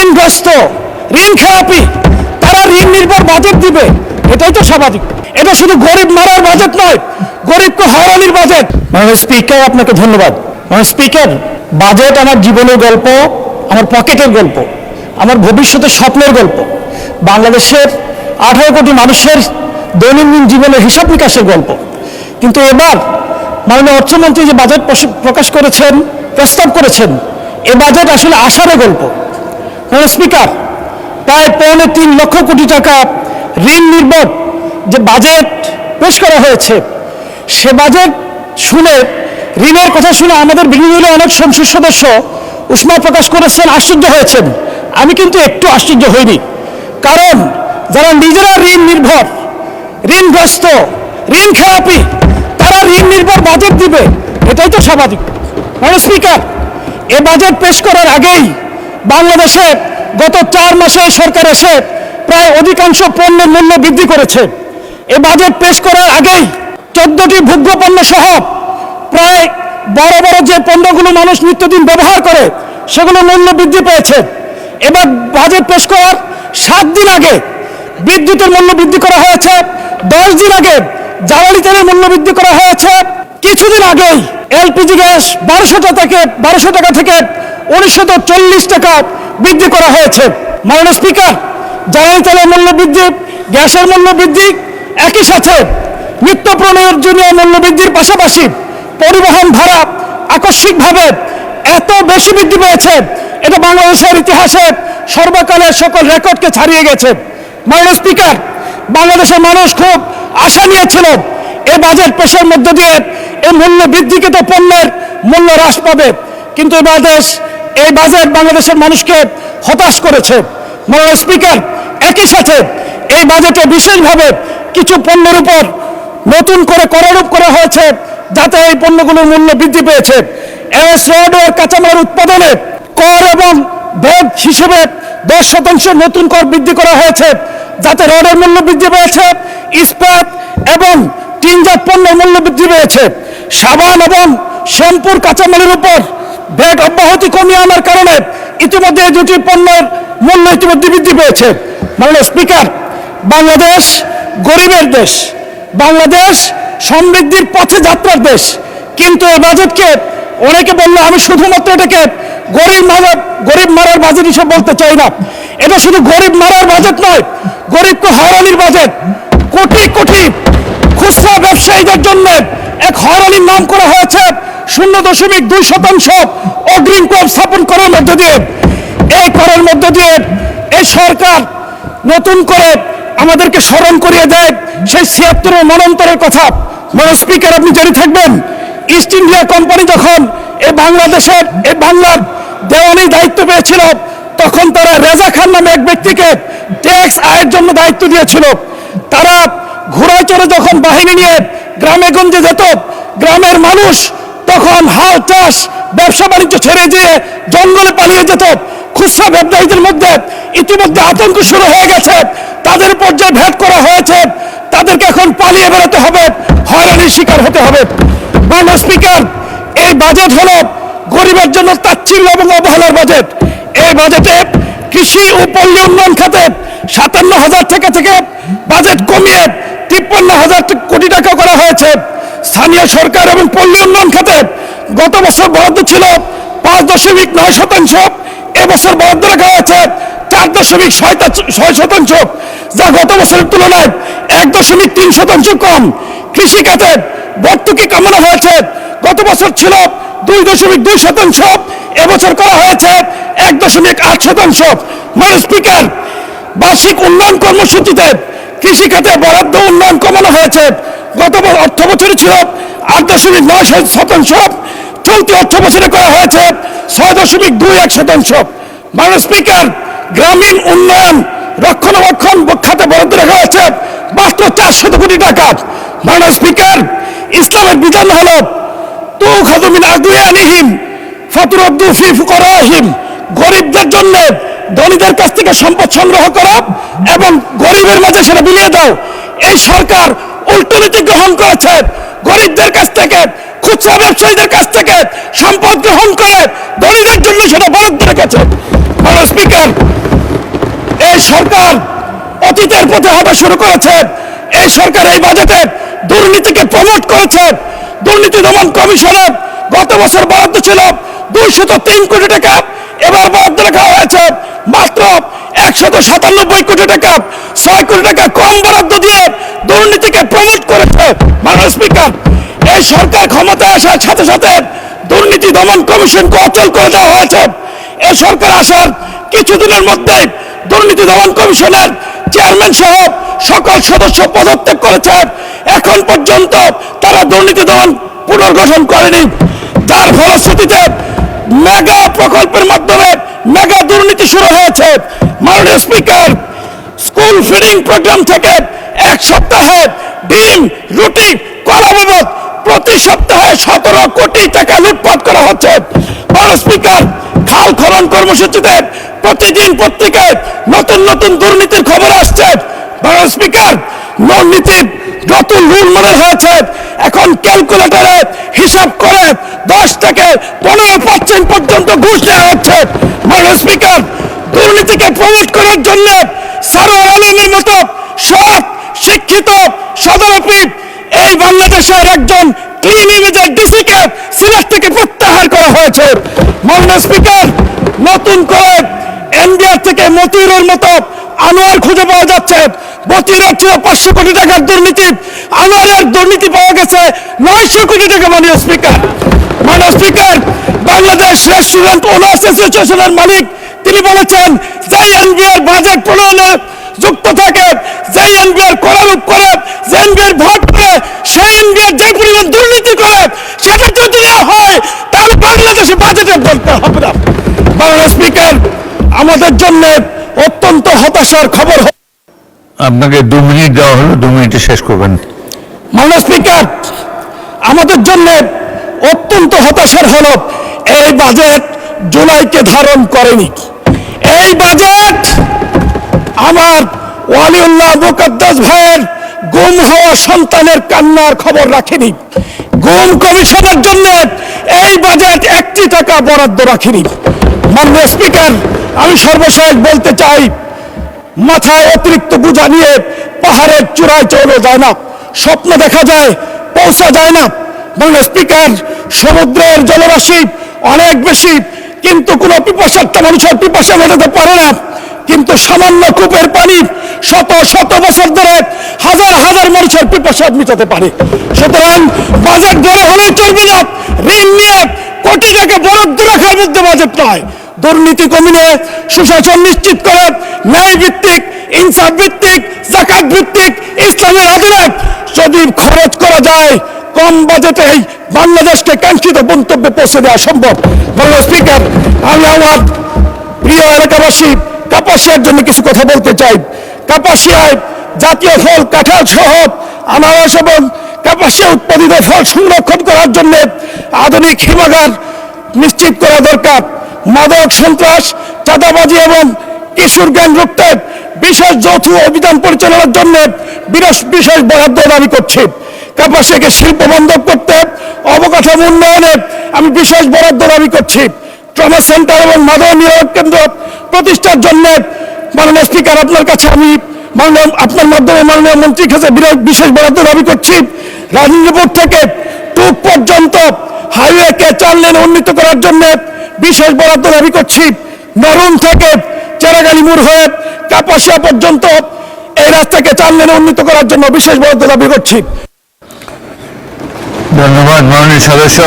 ঋণগ্রস্ত, ঋণ খেলাপি, তারা ঋণ নির্ভর বাজেট দিবে, এটাই তো স্বাভাবিক। এটা শুধু গরিব মারার বাজেট নয়, গরিবকে হয়রানির বাজেট। মাননীয় স্পিকার, আপনাকে ধন্যবাদ। মাননীয় স্পিকার, বাজেট আমার জীবনের গল্প, আমার পকেটের গল্প, আমার ভবিষ্যতের স্বপ্নের গল্প, বাংলাদেশের 18 কোটি মানুষের দৈনন্দিন জীবনের হিসাব নিকাশের গল্প। কিন্তু এবার মাননীয় অর্থমন্ত্রী যে বাজেট প্রকাশ করেছেন, প্রস্তাব করেছেন, এ বাজেট আসলে আশার গল্প। মাননীয় স্পিকার, প্রায় 3.25 লক্ষ কোটি টাকা ঋণ নির্ভর যে বাজেট পেশ করা হয়েছে, সে বাজেট শুনে, ঋণের কথা শুনে আমাদের বিরোধী দলের অনেক সংসদ সদস্য উষ্মা প্রকাশ করেছেন, আশ্চর্য হয়েছেন। আমি কিন্তু একটু আশ্চর্য হইনি, কারণ যারা নিজেরা ঋণ নির্ভর, ঋণগ্রস্ত, ঋণ খেলাপি, তারা ঋণ নির্ভর বাজেট দিবে, এটাই তো স্বাভাবিক। মাননীয় স্পিকার, এ বাজেট পেশ করার আগেই বাংলাদেশে গত 4 মাসে সরকার এসে প্রায় অধিকাংশ পণ্যের মূল্য বৃদ্ধি করেছে। এ বাজেট পেশ করার আগেই 14টি ভোগ্য পণ্য সহ প্রায় বড় বড় যে পণ্যগুলো মানুষ নিত্যদিন ব্যবহার করে, সেগুলো মূল্য বৃদ্ধি পেয়েছে। এবার বাজেট পেশ করার 7 দিন আগে বিদ্যুতের মূল্য বৃদ্ধি করা হয়েছে, 10 দিন আগে জ্বালানি তেলের মূল্য বৃদ্ধি করা হয়েছে, কিছুদিন আগেই এলপিজি গ্যাস 1200 টাকা থেকে 1940 টাকা বৃদ্ধি করা হয়েছে। মাননীয় স্পিকার, জ্বালানি তেলের মূল্য বৃদ্ধি, গ্যাসের মূল্য বৃদ্ধি, একই সাথে নিত্য প্রয়োজনীয় মূল্য বৃদ্ধির পাশাপাশি পরিবহন ভাড়া আকস্মিকভাবে এত বেশি বৃদ্ধি পেয়েছে, এটা বাংলাদেশের ইতিহাসে সর্বকালের সকল রেকর্ডকে ছাড়িয়ে গেছে। মাননীয় স্পিকার, বাংলাদেশের মানুষ খুব আশা নিয়েছিল এই বাজেট পেশের মধ্য দিয়ে এই মূল্য বৃদ্ধিকৃত পণ্যের মূল্য হ্রাস পাবে, কিন্তু এই বাজেট বাংলাদেশের মানুষকে হতাশ করেছে। মাননীয় স্পিকার, একই সাথে এই বাজেটে বিশেষভাবে কিছু পণ্যের উপর নতুন করে করারোপ করা হয়েছে, যাতে এই পণ্যগুলোর মূল্য বৃদ্ধি পেয়েছে। রড ও কাঁচামাল উৎপাদনে কর এবং ভ্যাট হিসেবে 10% নতুন কর বৃদ্ধি করা হয়েছে, যাতে রডের মূল্য বৃদ্ধি পেয়েছে, ইস্পাত এবং টিনজাত পণ্যের মূল্য বৃদ্ধি পেয়েছে। সাবান এবং শ্যাম্পুর কাঁচামালের উপর ভ্যাট অব্যাহতি কমিয়ে আনার কারণে ইতিমধ্যে এই দুটি পণ্যের মূল্য ইতিমধ্যে বৃদ্ধি পেয়েছে। মাননীয় স্পিকার, বাংলাদেশ গরিবের দেশ, বাংলাদেশ সমৃদ্ধির পথে যাত্রার দেশ, কিন্তু এই বাজেটকে অনেকে বললো, আমি শুধুমাত্র এটাকে গরিব মারার বাজেট হিসেবে বলতে চাই না। এটা শুধু গরিব মারার বাজেট নয়, গরিবকে হয়রানির বাজেট। কোটি কোটি খুচরা ব্যবসায়ীদের জন্য এক হয়রানির নাম করা হয়েছে 0.2% অগ্রিম কর স্থাপন করার মধ্য দিয়ে। এই করের মধ্য দিয়ে এই সরকার নতুন করে আমাদেরকে স্মরণ করিয়ে দেয় সেই 76 মনন্তরের কথা। মাননীয় স্পিকার, আপনি জেনে থাকবেন, ইস্ট ইন্ডিয়া কোম্পানি যখন এই বাংলার দেওয়ানি দায়িত্ব পেয়েছিল, তখন তারা রেজা খান নামে এক ব্যক্তিকে ট্যাক্স আয়ের জন্য দায়িত্ব দিয়েছিল। তারা ঘোড়ায় চড়ে যখন বাহিনী নিয়ে গ্রামে গঞ্জে যেত, গ্রামের মানুষ তখন হাল চাষ ব্যবসা বাণিজ্য ছেড়ে দিয়ে জঙ্গলে পালিয়ে যেত। খুচরা ব্যবসায়ীদের মধ্যে ইতিমধ্যে আতঙ্ক শুরু হয়ে গেছে, তাদের উপর যে ভ্যাট করা হয়েছে, তাদেরকে এখন পালিয়ে বেরোতে হবে, হয়রানির শিকার হতে হবে। মাননীয় স্পিকার, এই বাজেট হলো গরিবের জন্য তাচ্ছিল্য এবং অবহেলার বাজেট। এই বাজেটে কৃষি ও পল্লী উন্নয়ন খাতে 57,000 টাকা থেকে বাজেট কমিয়ে 53,000 কোটি টাকা করা হয়েছে। স্থানীয় সরকার এবং পল্লী উন্নয়ন খাতে গত বছর বরাদ্দ ছিল 5.9%, এবছর বরাদ্দ রাখা হয়েছে 4.6%, যা গত বছরের তুলনায় 1.3% কম। কৃষি খাতে ভর্তুকি কমানো হয়েছে, গত বছর ছিল 2.2%, এবছর করা হয়েছে 1.8%। মাননীয় স্পিকার, বার্ষিক উন্নয়ন কর্মসূচিতে কৃষি খাতে বরাদ্দ উন্নয়ন কমানো হয়েছে, গত অর্থ বছরে ছিল 8.9%, চলতি অর্থ বছরে করা হয়েছে 6.21%। মাননীয় স্পিকার, গ্রামীণ উন্নয়ন রক্ষণাবেক্ষণ খাতে বরাদ্দ রাখা হয়েছে মাত্র 400 কোটি টাকা। মাননীয় স্পিকার, ইসলামের বিধান হলো তুখাযু মিন আগনিয়াহিম ফাতুরাদ্দু ফি ফুকারাহিম, গরিবদের জন্য ধনীদের কাছ থেকে সম্পদ সংগ্রহ করা এবং গরিবের মাঝে সেটা বিলিয়ে দাও। এই সরকার উল্টো নীতি গ্রহণ করেছে, গরিবদের কাছ থেকে, খুচরা ব্যবসায়ীদের কাছ থেকে সম্পদ গ্রহণ করে ধনীদের জন্য সেটা বরাদ্দ রেখেছে। মাননীয় স্পিকার, এই সরকার অতীতের পথে হাঁটা শুরু করেছে। এই সরকার এই বাজেটে দুর্নীতিকে প্রমোট করেছে। দুর্নীতি দমন কমিশনের গত বছর বরাদ্দ ছিল 203 কোটি টাকা, এবার বরাদ্দ রাখা হয়েছে মাত্র 197 কোটি টাকা। 6 কোটি টাকা কম বরাদ্দ দিয়ে দুর্নীতিকে প্রমোট করেছে। মাননীয় স্পিকার, এই সরকার ক্ষমতায় আসার সাথে সাথে দুর্নীতি দমন কমিশনকে অচল করে দেওয়া হয়েছে। এই সরকার আসার কিছুদিনের মধ্যে দুর্নীতি দমন কমিশনের চেয়ারম্যান সহ সকল সদস্য পদত্যাগ করেছে। এখন পর্যন্ত তারা দুর্নীতি দমন পুনর্গঠন করেনি, যার ফলশ্রুতিতে মেগা প্রকল্পের মাধ্যমে মেগা দুর্নীতি শুরু হয়েছে। মাননীয় স্পিকার, স্কুল ফিডিং প্রোগ্রাম থেকে এক সপ্তাহে ডিম, রুটি, কলা বাবদ প্রতি সপ্তাহে 17 কোটি টাকা লুটপাট করা হচ্ছে। মাননীয় স্পিকার, খাল খনন কর্মসূচিতে প্রতিদিন পত্রিকায় নতুন নতুন দুর্নীতির খবর আসছে। মাননীয় স্পিকার, দুর্নীতির নতুন রুল মনে হয়েছে। এখন ক্যালকুলেটরে হিসাব করে 10 থেকে 15% পর্যন্ত ঘুষ দেওয়া হচ্ছে। মাননীয় স্পিকার, দুর্নীতিকে প্রমোট করার জন্য সারোয়ার আলমের মতো সৎ শিক্ষিত সদরপি এই বাংলাদেশের একজন ক্লিন ইমেজের ডিসিকে সিলেট থেকে প্রত্যাহার করা হয়েছে। মাননীয় স্পিকার, নতুন করে এনবিআর থেকে মতিউরের মতো আনোয়ার খুঁজে পাওয়া যাচ্ছে। মতিউরের ছিল 500 কোটি টাকার দুর্নীতি, আনোয়ারের দুর্নীতি পাওয়া গেছে 900 কোটি টাকা। মাননীয় স্পিকার, বাংলাদেশ রেস্টুরেন্ট ওনার্স অ্যাসোসিয়েশনের মালিক তিনি বলেছেন, যে এনবিআর বাজেট প্রণয়নে যুক্ত থাকে, যে এনবিআর করারূপ করে, যে এনবিআর ভোট করে, সেই এনবিআর যে পরিমাণ দুর্নীতি করে সেটা যদি না হয় তাহলে বাংলাদেশে বাজেটে বলতে হবে না। মাননীয় স্পিকার, আমাদের জন্য অত্যন্ত হতাশার খবর। আপনাকে 2 মিনিট দেওয়া হলো, 2 মিনিটে শেষ করবেন। মাননীয় স্পিকার, আমাদের জন্য অত্যন্ত হতাশার হলো এই বাজেট জুলাইকে ধারণ করেনি। এই বাজেট আমার ওয়ালিউল্লাহ মুকদ্দাস ভাইয়ের গুম হওয়া সন্তানের কান্নার খবর রাখেনি। গুম কমিশনের জন্য এই বাজেট 1 টাকা বরাদ্দ রাখেনি। মাননীয় স্পিকার, আমি সর্বশেষ বলতে চাই, মাথায় অতিরিক্ত বোঝা নিয়ে পাহাড়ের চূড়ায় চলে যায় না, স্বপ্ন দেখা যায়, পৌঁছা যায় না। মাননীয় স্পিকার, সমুদ্রের জলরাশি অনেক বেশি, কিন্তু কোনো পিপাসার্থ মানুষের পিপাসা মেটাতে পারে না। কিন্তু সামান্য কূপের পানি শত শত বছর ধরে হাজার হাজার মানুষের পিপাসা মেটাতে পারে। সুতরাং বাজেট ধরে হলেই চলবে না। ঋণ নিয়ে কোটি টাকা বরাদ্দ রাখার মধ্যে বাজেট নয়। দুর্নীতি কমিয়ে সুশাসন নিশ্চিত করে ন্যায় ভিত্তিক, ইনসাফ ভিত্তিক, যাকাত ভিত্তিক ইসলামের আদলে যদি খরচ করা যায়, কম বাজেটেই বাংলাদেশকে কাঙ্ক্ষিত গন্তব্যে পৌঁছে দেওয়া সম্ভব। মাননীয় স্পিকার, আমি আমার প্রিয় এলাকাবাসী কাপাসিয়ার জন্য কিছু কথা বলতে চাই। কাপাসিয়ায় জাতীয় ফল কাঁঠাল সহ আনারস এবং কাপাসিয়া উৎপাদিত ফল সংরক্ষণ করার জন্য আধুনিক হিমাগার নিশ্চিত করা দরকার। মাদক, সন্ত্রাস, চাঁদাবাজি এবং কিশোর গ্যাং রুখতে বিশেষ যৌথ অভিযান পরিচালনার জন্য বিশেষ বরাদ্দ দাবি করছি। কাপাসিয়াকে শিল্প বন্ধক করতে অবকাঠামো উন্নয়নে আমি বিশেষ বরাদ্দ দাবি করছি। ট্রমা সেন্টার এবং মাদক নিরাপদ কেন্দ্র প্রতিষ্ঠার জন্য মাননীয় স্পিকার, আপনার কাছে আমি আপনার মাধ্যমে মাননীয় মন্ত্রীর কাছে বিশেষ বরাদ্দ দাবি করছি। রাজেন্দ্রপুর থেকে টুক পর্যন্ত হাইওয়েকে 4 লেনে উন্নীত করার জন্য বিশেষ বরাদ্দ দাবি করছি। নরুন থেকে চেরাগালি মোড় হয়ে কাপাসিয়া পর্যন্ত এই রাস্তাকে 4 লেনে উন্নীত করার জন্য বিশেষ বরাদ্দ দাবি করছি। ধন্যবাদ মাননীয় সদস্য।